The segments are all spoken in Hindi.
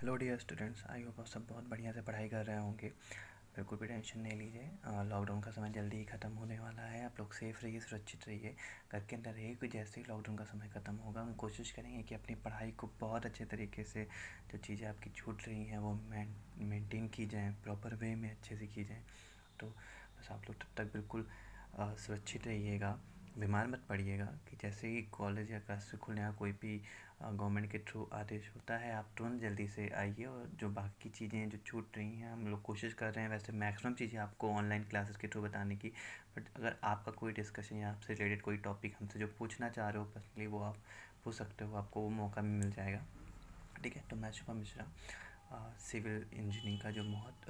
Hello dear students, I hope आप सब बहुत बढ़िया से पढ़ाई कर रहे होंगे। बिल्कुल भी टेंशन नहीं लीजिए। लॉकडाउन का समय जल्दी ही ख़त्म होने वाला है। आप लोग सेफ़ रहिए, सुरक्षित रहिए, घर के अंदर रहिए। कि जैसे ही लॉकडाउन का समय ख़त्म होगा हम कोशिश करेंगे कि अपनी पढ़ाई को बहुत अच्छे तरीके से, जो चीज़ें आपकी छूट रही हैं वो मेंटेन की जाएँ, प्रॉपर वे में अच्छे से की जाएँ। तो बस आप लोग तब तक बिल्कुल सुरक्षित रहिएगा, बीमार मत पड़िएगा। कि जैसे ही कॉलेज या क्लास खुलने का कोई भी गवर्नमेंट के थ्रू आदेश होता है, आप तुरंत जल्दी से आइए। और जो बाकी चीज़ें जो छूट रही हैं, हम लोग कोशिश कर रहे हैं वैसे मैक्सिमम चीज़ें आपको ऑनलाइन क्लासेस के थ्रू बताने की। बट अगर आपका कोई डिस्कशन या आपसे रिलेटेड कोई टॉपिक हमसे जो पूछना चाह रहे हो पर्सनली, वो आप पूछ सकते हो, आपको वो मौका भी मिल जाएगा। ठीक है। तो मैं शुभम मिश्रा, सिविल इंजीनियरिंग का जो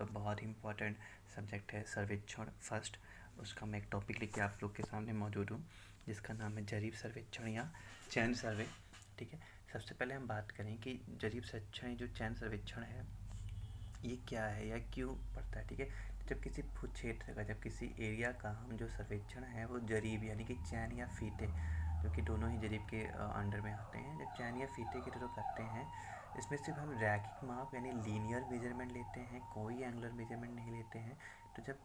बहुत ही इम्पोर्टेंट सब्जेक्ट है सर्वेक्षण फर्स्ट, उसका मैं एक टॉपिक लेके आप लोग के सामने मौजूद हूँ, जिसका नाम है जरीब सर्वेक्षण या चयन सर्वे। ठीक है। सबसे पहले हम बात करें कि जरीब सर्वेक्षण जो चयन सर्वेक्षण है ये क्या है या क्यों पड़ता है। ठीक है। जब किसी भू क्षेत्र का, जब किसी एरिया का हम जो सर्वेक्षण है वो जरीब यानी कि चयन या फीते, जो कि दोनों ही जरीब के अंडर में आते हैं, जब चयन या फीते के थ्रू करते हैं, इसमें सिर्फ हम रैखिक माप यानी लीनियर मेजरमेंट लेते हैं, कोई एंगुलर मेजरमेंट नहीं लेते हैं। तो जब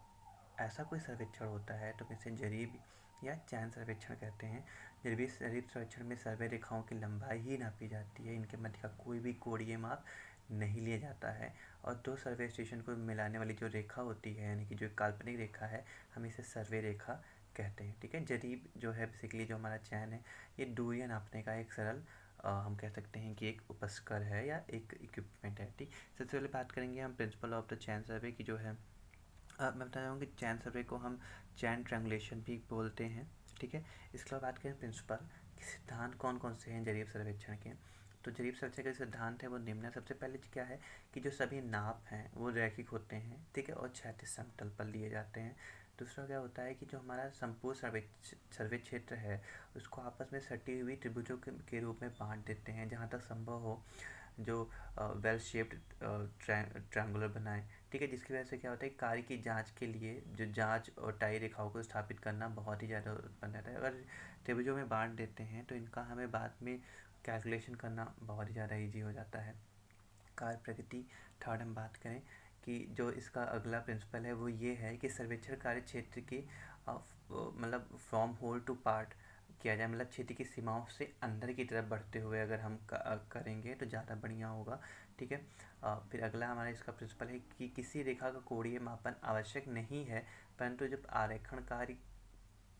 ऐसा कोई सर्वेक्षण होता है तो इसे जरीब या चयन सर्वेक्षण कहते हैं। जरीब सर्वेक्षण में सर्वे रेखाओं की लंबाई ही नापी जाती है, इनके मध्य का कोई भी कोणीय माप नहीं लिया जाता है। और दो सर्वे स्टेशन को मिलाने वाली जो रेखा होती है, यानी कि जो काल्पनिक रेखा है, हम इसे सर्वे रेखा कहते हैं। ठीक है। जरीब जो है बेसिकली जो हमारा चयन है, ये दूरियां नापने का एक सरल हम कह सकते हैं कि एक उपस्कर है या एक इक्विपमेंट है। ठीक। सबसे पहले बात करेंगे हम प्रिंसिपल ऑफ द चयन सर्वे की, जो है मैं बता रहा हूँ कि चैन सर्वे को हम चैन ट्रैंगुलेशन भी बोलते हैं। ठीक है। इसके बाद बात करें प्रिंसिपल कि सिद्धांत कौन कौन से हैं जरीब सर्वेक्षण के। तो जरीब सर्वेक्षण के सिद्धांत है वो निम्न है। सबसे पहले क्या है कि जो सभी नाप हैं वो रैखिक होते हैं। ठीक है। और क्षैतिज समतल पर लिए जाते हैं। दूसरा क्या होता है कि जो हमारा संपूर्ण सर्वे क्षेत्र है उसको आपस में सटी हुई त्रिभुजों के रूप में बांट देते हैं, जहाँ तक संभव हो जो वेल शेप्ड ट्रायंगुलर बनाए। ठीक है। जिसकी वजह से क्या होता है, कार्य की जांच के लिए जो जांच और टाई रेखाओं को स्थापित करना बहुत ही ज़्यादा उत्पन्न रहता है। अगर त्रिभुजों में बांट देते हैं तो इनका हमें बाद में कैलकुलेशन करना बहुत ही ज़्यादा ईजी हो जाता है। कार्य प्रगति थर्ड हम बात करें कि जो इसका अगला प्रिंसिपल है वो ये है कि सर्वेक्षण कार्य क्षेत्र की मतलब फ्रॉम होल टू पार्ट किया जाए, मतलब क्षेत्र की सीमाओं से अंदर की तरफ बढ़ते हुए अगर हम करेंगे तो ज़्यादा बढ़िया होगा। ठीक है। फिर अगला हमारा इसका प्रिंसिपल है कि किसी रेखा का कोणीय मापन आवश्यक नहीं है, परंतु जब आरेखण कार्य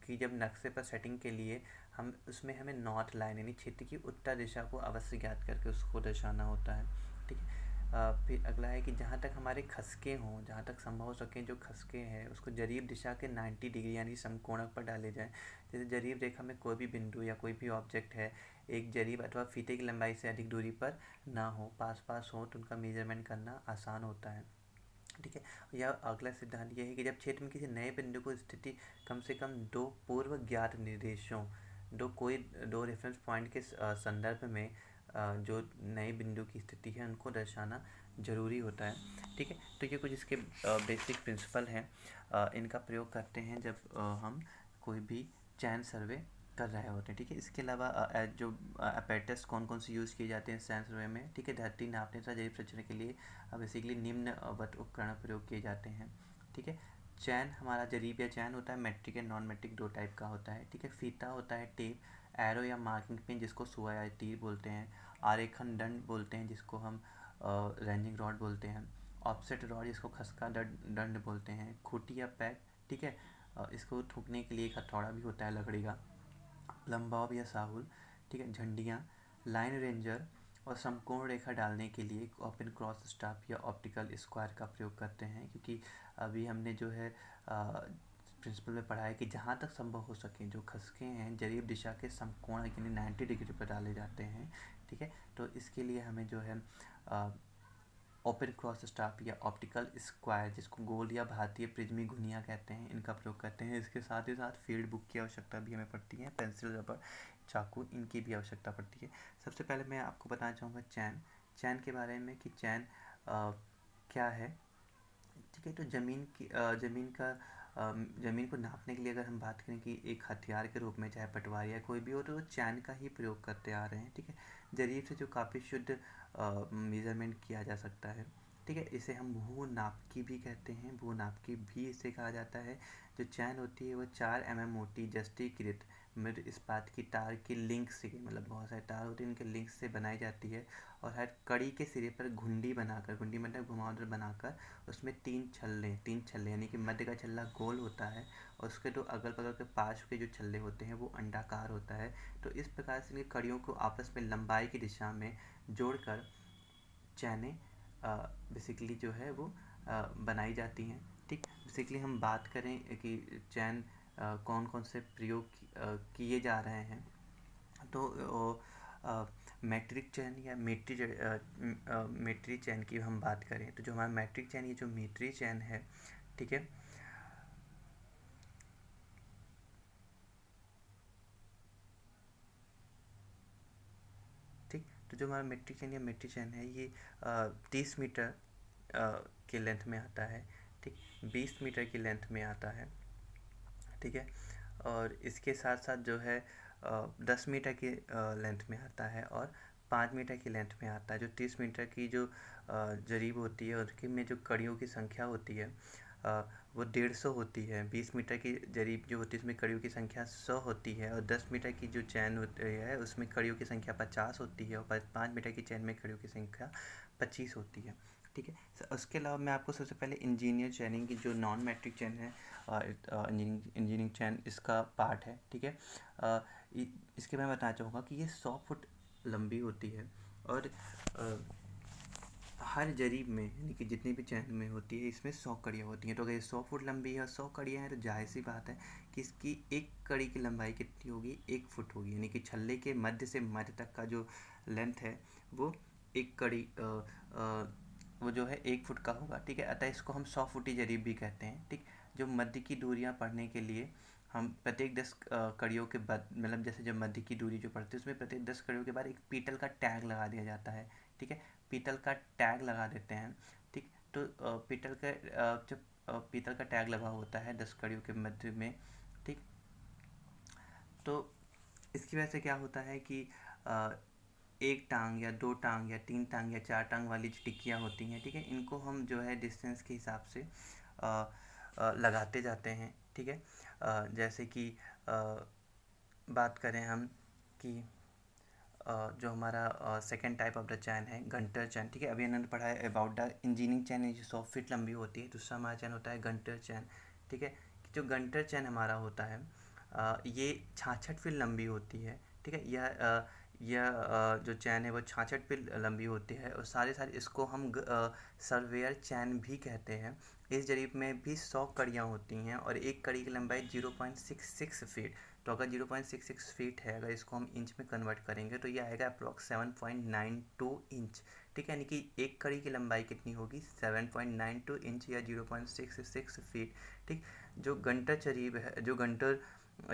की जब नक्शे पर सेटिंग के लिए हम उसमें हमें नॉर्थ लाइन यानी क्षेत्र की उत्तर दिशा को अवश्य ज्ञात करके उसको दर्शाना होता है। ठीक है। फिर अगला है कि जहाँ तक हमारे खसके हों, जहाँ तक संभव हो सके जो खसके हैं उसको जरीब दिशा के 90 डिग्री यानी समकोणक पर डाले जाएँ। जैसे जरीब रेखा में कोई भी बिंदु या कोई भी ऑब्जेक्ट है एक जरीब अथवा फीते की लंबाई से अधिक दूरी पर ना हो, पास पास हो, तो उनका मेजरमेंट करना आसान होता है। ठीक है। यह अगला सिद्धांत यह है कि जब क्षेत्र में किसी नए बिंदु को स्थिति कम से कम दो पूर्व ज्ञात निर्देशों, दो रेफरेंस पॉइंट के संदर्भ में जो नए बिंदु की स्थिति है उनको दर्शाना जरूरी होता है। ठीक है। तो ये कुछ इसके बेसिक प्रिंसिपल हैं, इनका प्रयोग करते हैं जब हम कोई भी चयन सर्वे कर रहे होते हैं। ठीक है। इसके अलावा जो अपैरेटस कौन कौन से यूज़ किए जाते हैं चयन सर्वे में। ठीक है। धरती नापने तथा जरीब सर्वेक्षण के लिए बेसिकली निम्न उपकरण प्रयोग किए जाते हैं। ठीक है। चयन हमारा जरीब या चयन होता है मेट्रिक एंड नॉन मेट्रिक दो टाइप का होता है। ठीक है। फीता होता है टेप, एरो या मार्किंग पिन जिसको सुआ या तीर बोलते हैं, आरेखन दंड बोलते हैं जिसको हम रेंजिंग रॉड बोलते हैं, ऑफसेट रॉड जिसको खसका दंड बोलते हैं, खूटी या पैक। ठीक है। इसको थूकने के लिए एक हथौड़ा भी होता है लकड़ी का, लंबाव या साहुल। ठीक है। झंडियाँ, लाइन रेंजर और समकोण रेखा डालने के लिए ओपन क्रॉस स्टाफ या ऑप्टिकल स्क्वायर का प्रयोग करते हैं, क्योंकि अभी हमने जो है प्रिंसिपल में पढ़ा है कि जहाँ तक संभव हो सके जो खसके हैं जरीब दिशा के समकोण यानी 90 डिग्री पर डाले जाते हैं। ठीक है। तो इसके लिए हमें जो है ओपन क्रॉस स्टाफ या ऑप्टिकल स्क्वायर जिसको गोल या भारतीय प्रिज्मी घुनिया कहते हैं, इनका प्रयोग करते हैं। इसके साथ ही साथ फील्ड बुक की आवश्यकता भी हमें पड़ती है, पेंसिल, रबर, चाकू, इनकी भी आवश्यकता पड़ती है। सबसे पहले मैं आपको बताना चाहूँगा चैन के बारे में कि चैन क्या है। ठीक है। तो ज़मीन का ज़मीन को नापने के लिए अगर हम बात करें कि एक हथियार के रूप में चाहे पटवार या कोई भी हो, तो वो चैन का ही प्रयोग करते आ रहे हैं। ठीक है, जरीब से जो काफ़ी शुद्ध मेज़रमेंट किया जा सकता है। ठीक है, इसे हम भू नापकी भी कहते हैं, भू नापकी भी इसे कहा जाता है। जो चैन होती है वो 4 mm मोटी जस्तीकृत मृद इस्पात की तार की लिंक से, मतलब बहुत सारे तार होते हैं, इनके लिंक से बनाई जाती है। और हर कड़ी के सिरे पर घुंडी बनाकर, घुंडी मतलब घुमावदार बनाकर, उसमें तीन छल्ले यानी कि मध्य का छल्ला गोल होता है और उसके दो अगल बगल के पार्श्व के जो छल्ले होते हैं वो अंडाकार होता है। तो इस प्रकार से इन कड़ियों को आपस में लंबाई की दिशा में जोड़कर चैनें बेसिकली जो है वो बनाई जाती हैं। ठीक, बेसिकली हम बात करें कि चैन कौन कौन से प्रयोग किए जा रहे हैं, तो मैट्रिक चैन या मेट्री चैन की हम बात करें, तो जो हमारा मैट्रिक चैन, ये जो मेट्री चैन है, ठीक है, ठीक, तो जो हमारा मैट्रिक चैन या मेट्री चैन है, ये 30 मीटर के लेंथ में आता है। ठीक, 20 मीटर की लेंथ में आता है। ठीक है, और इसके साथ साथ जो है 10 मीटर की लेंथ में आता है और 5 मीटर की लेंथ में आता है। जो 30 मीटर की जो जरीब होती है उसकी में जो कड़ियों की संख्या होती है वो 150 होती है। 20 मीटर की जरीब जो होती है उसमें कड़ियों की संख्या 100 होती है और 10 मीटर की जो चैन होती है उसमें कड़ियों की संख्या 50 होती है और 5 मीटर की चैन में कड़ियों की संख्या 25 होती है। ठीक है, उसके अलावा मैं आपको सबसे पहले इंजीनियर चैनिंग की जो नॉन मैट्रिक चैन है, इंजीनियरिंग चैन इसका पार्ट है। ठीक है, इसके मैं बताना चाहूँगा कि ये 100 फुट लंबी होती है और हर जरीब में यानी कि जितनी भी चैन में होती है इसमें 100 कड़ियाँ होती हैं। तो अगर ये 100 फुट लंबी है और 100 कड़ियाँ हैं तो जाहिर सी बात है कि इसकी एक कड़ी की लंबाई कितनी होगी, 1 फुट होगी। यानी कि छल्ले के मध्य से मध्य तक का जो लेंथ है वो एक कड़ी वो जो है 1 फुट का होगा। ठीक है, अतः इसको हम 100 फुटी जरीब भी कहते हैं। ठीक, जो मध्य की दूरियां पढ़ने के लिए हम प्रत्येक 10 कड़ियों के बाद, मतलब जैसे जब मध्य की दूरी जो पड़ती है उसमें प्रत्येक 10 कड़ियों के बाद एक पीतल का टैग लगा दिया जाता है। ठीक है, पीतल का टैग लगा देते हैं। ठीक, तो पीतल का जब पीतल का टैग लगा होता है 10 कड़ियों के मध्य में, ठीक, तो इसकी वजह से क्या होता है कि एक टांग या 2 टांग या 3 टांग या 4 टांग वाली जो टिक्कियाँ होती हैं, ठीक है, इनको हम जो है डिस्टेंस के हिसाब से लगाते जाते हैं। ठीक है, जैसे कि बात करें हम कि जो हमारा second type of the chain है गंटर चैन। ठीक है, अभी इन्होंने पढ़ा है अबाउट द इंजीनियरिंग चैन है जो 100 फीट लंबी होती है। दूसरा हमारा चैन होता है गंटर चैन। ठीक है, जो गंटर चैन हमारा होता है ये 66 फीट लंबी होती है। ठीक है, यह जो चैन है वो 66 फीट लंबी होती है और सारे इसको हम सर्वेयर चैन भी कहते हैं। इस जरीब में भी 100 कड़ियाँ होती हैं और एक कड़ी की लंबाई 0.66 फीट। तो अगर 0.66 फीट है, अगर इसको हम इंच में कन्वर्ट करेंगे तो ये आएगा अप्रॉक्स 7.92 इंच। ठीक है, यानी कि एक कड़ी की लंबाई कितनी होगी, 7.92 इंच या 0.66 फीट। ठीक, जो गंटर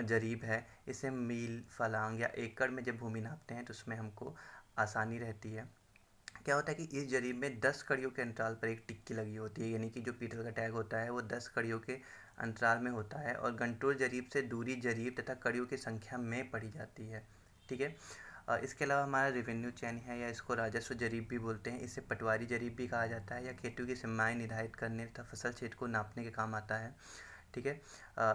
जरीब है इसे मील, फलांग या एकड़ में जब भूमि नापते हैं तो उसमें हमको आसानी रहती है। क्या होता है कि इस जरीब में 10 कड़ियों के अंतराल पर एक टिक्की लगी होती है, यानी कि जो पीतल का टैग होता है वो 10 कड़ियों के अंतराल में होता है और गंटोर जरीब से दूरी जरीब तथा कड़ियों की संख्या में पढ़ी जाती है। ठीक है, इसके अलावा हमारा रेवेन्यू चैन है या इसको राजस्व जरीब भी बोलते हैं। इसे पटवारी जरीब भी कहा जाता है या खेतों की सीमाएं निर्धारित करने तथा फसल क्षेत्र को नापने के काम आता है। ठीक है,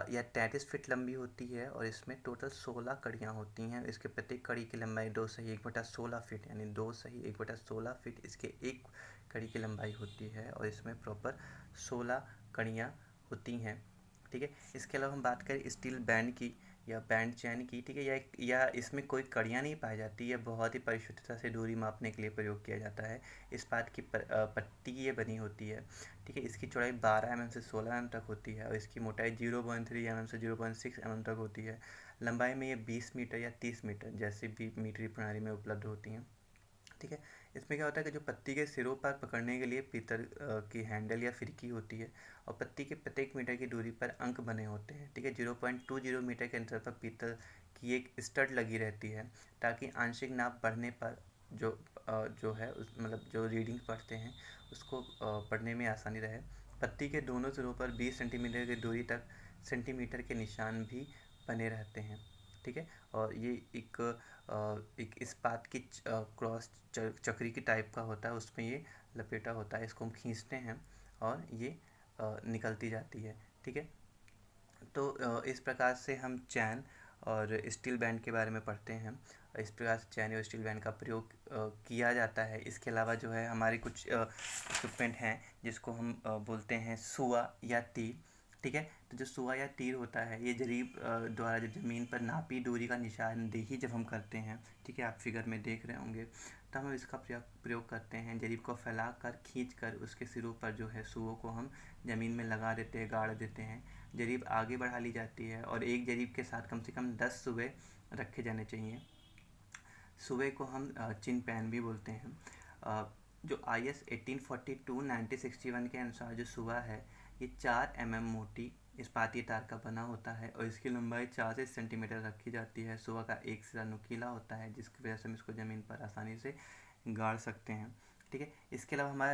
यह 33 फीट लंबी होती है और इसमें टोटल 16 कड़ियाँ होती हैं। इसके प्रत्येक कड़ी की लंबाई 2 सही 1/16 फीट यानी 2 सही 1/16 फीट इसके एक कड़ी की लंबाई होती है और इसमें प्रॉपर 16 कड़ियाँ होती हैं। ठीक है, इसके अलावा हम बात करें स्टील बैंड की या बैंड चैन की। ठीक है, या इसमें कोई कड़ियाँ नहीं पाई जाती, यह बहुत ही परिशुद्धता से दूरी मापने के लिए प्रयोग किया जाता है। इस बात की पट्टी ये बनी होती है। ठीक है, इसकी चौड़ाई 12 mm से 16 mm तक होती है और इसकी मोटाई 0.3 mm से 0.6 mm तक होती है। लंबाई में ये 20 मीटर या 30 मीटर जैसे भी मीटरी प्रणाली में उपलब्ध होती हैं। ठीक है, इसमें क्या होता है कि जो पत्ती के सिरों पर पकड़ने के लिए पीतल की हैंडल या फिरकी होती है और पत्ती के प्रत्येक मीटर की दूरी पर अंक बने होते हैं। ठीक है, 0.20 मीटर के अंतर पर पीतल की एक स्टड लगी रहती है ताकि आंशिक नाप बढ़ने पर जो है उस मतलब जो रीडिंग पढ़ते हैं उसको पढ़ने में आसानी रहे। पत्ती के दोनों सिरों पर 20 सेंटीमीटर की दूरी तक सेंटीमीटर के निशान भी बने रहते हैं। ठीक है, और ये एक इस्पात की क्रॉस चक्री की टाइप का होता है, उसमें ये लपेटा होता है। इसको हम खींचते हैं और ये निकलती जाती है। ठीक है, तो इस प्रकार से हम चैन और स्टील बैंड के बारे में पढ़ते हैं। इस प्रकार से चैन और स्टील बैंड का प्रयोग किया जाता है। इसके अलावा जो है हमारे कुछ इक्विपमेंट हैं जिसको हम बोलते हैं सुआ या तीर। ठीक है, तो जो सुआ या तीर होता है ये जरीब द्वारा जब ज़मीन पर नापी दूरी का निशानदेही जब हम करते हैं, ठीक है, आप फिगर में देख रहे होंगे, तब हम इसका प्रयोग करते हैं। जरीब को फैलाकर खींचकर उसके सिरों पर जो है सुओं को हम ज़मीन में लगा देते हैं, गाड़ देते हैं। जरीब आगे बढ़ा ली जाती है और एक जरीब के साथ कम से कम 10 सुए रखे जाने चाहिए। सुए को हम चिन पैन भी बोलते हैं। जो IS 1842-1961 के अनुसार जो सुआ है ये 4 mm मोटी इस्पाती तार का बना होता है और इसकी लंबाई 4 से सेंटीमीटर रखी जाती है। सुआ का एक सिरा नुकीला होता है जिसकी वजह से हम इसको ज़मीन पर आसानी से गाड़ सकते हैं। ठीक है, इसके अलावा हमारा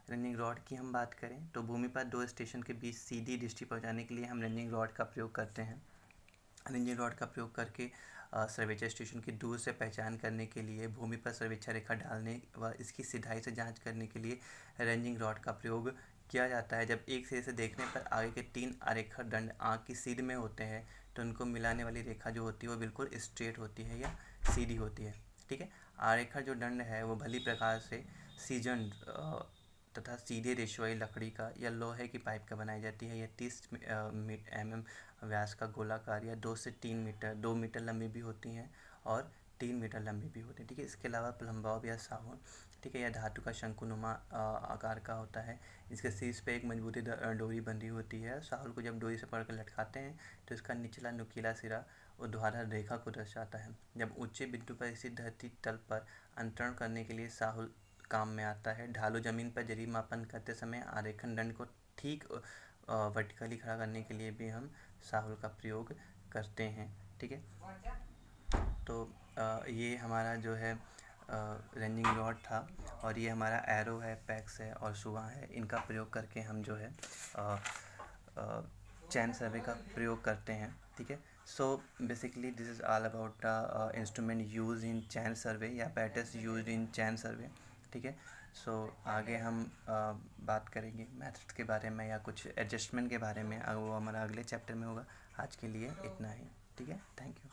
रनिंग रॉड की हम बात करें तो भूमि पर दो स्टेशन के बीच सीधी दृष्टि पहुंचाने के लिए हम रनिंग रॉड का प्रयोग करते हैं। रनिंग रॉड का प्रयोग करके सर्वेक्षण स्टेशन की दूर से पहचान करने के लिए, भूमि पर सर्वेक्षण रेखा डालने व इसकी सिधाई से जांच करने के लिए रनिंग रॉड का प्रयोग किया जाता है। जब एक सिरे से देखने पर आगे के 3 आरेखा दंड आँख की सीध में होते हैं तो उनको मिलाने वाली रेखा जो होती है वो बिल्कुल स्ट्रेट होती है या सीधी होती है। ठीक है, आरेखा जो दंड है वो भली प्रकार से सीजन तथा सीधे रेशुआई लकड़ी का या लोहे की पाइप का बनाई जाती है। यह 30 mm व्यास का गोलाकार या 2 से 3 मीटर 2 मीटर लंबी भी होती हैं और 3 मीटर लंबी भी होती है। ठीक है, इसके अलावा प्लम्बाव या साहुल, ठीक है, यह धातु का शंकुनुमा आकार का होता है। इसके शीर्ष पे एक मजबूती डोरी बंधी होती है। साहुल को जब डोरी से पकड़ कर लटकाते हैं तो इसका निचला नुकीला सिरा ऊर्ध्वाधर रेखा को दर्शाता है। जब ऊंचे बिंदु पर स्थित धरती तल पर अंतरण करने के लिए साहुल काम में आता है। ढालू जमीन पर जरीब मापन करते समय आरेखन दंड को ठीक वर्टिकली खड़ा करने के लिए भी हम साहुल का प्रयोग करते हैं। ठीक है, तो ये हमारा जो है रनिंग रॉड था और ये हमारा एरो है, पैक्स है और सुआ है। इनका प्रयोग करके हम जो है चैन सर्वे का प्रयोग करते हैं। ठीक है, so basically this is all about the instrument use in chain survey या पैटर्स यूज इन चैन सर्वे। ठीक है, सो आगे हम बात करेंगे मेथड्स के बारे में या कुछ एडजस्टमेंट के बारे में, वो हमारा अगले चैप्टर में होगा। आज के लिए इतना ही। ठीक है, थैंक यू।